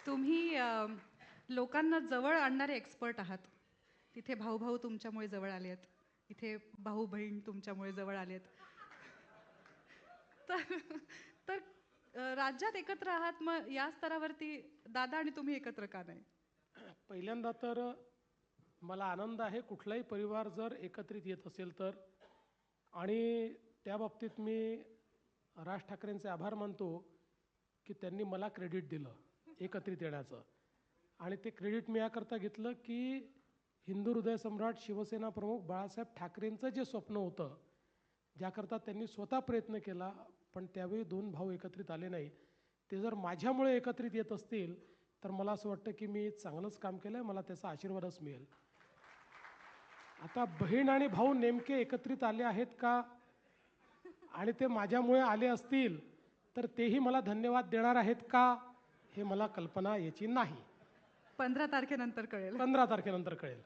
तुम्ही लोकांना जवळ आणणारे एक्सपर्ट आहात. तिथे भाऊ भाऊ तुमच्यामुळे जवळ आले आहेत, इथे भाऊ बहीण तुमच्यामुळे जवळ आले आहेत. तर तर राज्यात एकत्र आहात, मग या स्तरावरती दादा आणि तुम्ही एकत्र का नाही? पहिल्यांदा तर मला आनंद आहे कुठलाही परिवार जर एकत्रित येत असेल तर. आणि त्या बाबतीत मी राज ठाकरेंचे आभार मानतो की त्यांनी मला क्रेडिट दिलं एकत्रित येण्याचं. आणि ते क्रेडिट मी याकरता घेतलं की हिंदू हृदय सम्राट शिवसेना प्रमुख बाळासाहेब ठाकरेंचं जे स्वप्न होतं, ज्याकरता त्यांनी स्वतः प्रयत्न केला, पण त्यावेळी दोन भाऊ एकत्रित आले नाही, ते जर माझ्यामुळे एकत्रित येत असतील तर मला असं वाटतं की मी चांगलंच काम केलं आहे, मला त्याचा आशीर्वादच मिळेल. आता बहीण आणि भाऊ नेमके एकत्रित आले आहेत का आणि ते माझ्यामुळे आले असतील तर तेही मला धन्यवाद देणार आहेत का, हे मला कल्पना याची नाही. 15 तारखेनंतर कळेल. 15 तारखेनंतर कळेल.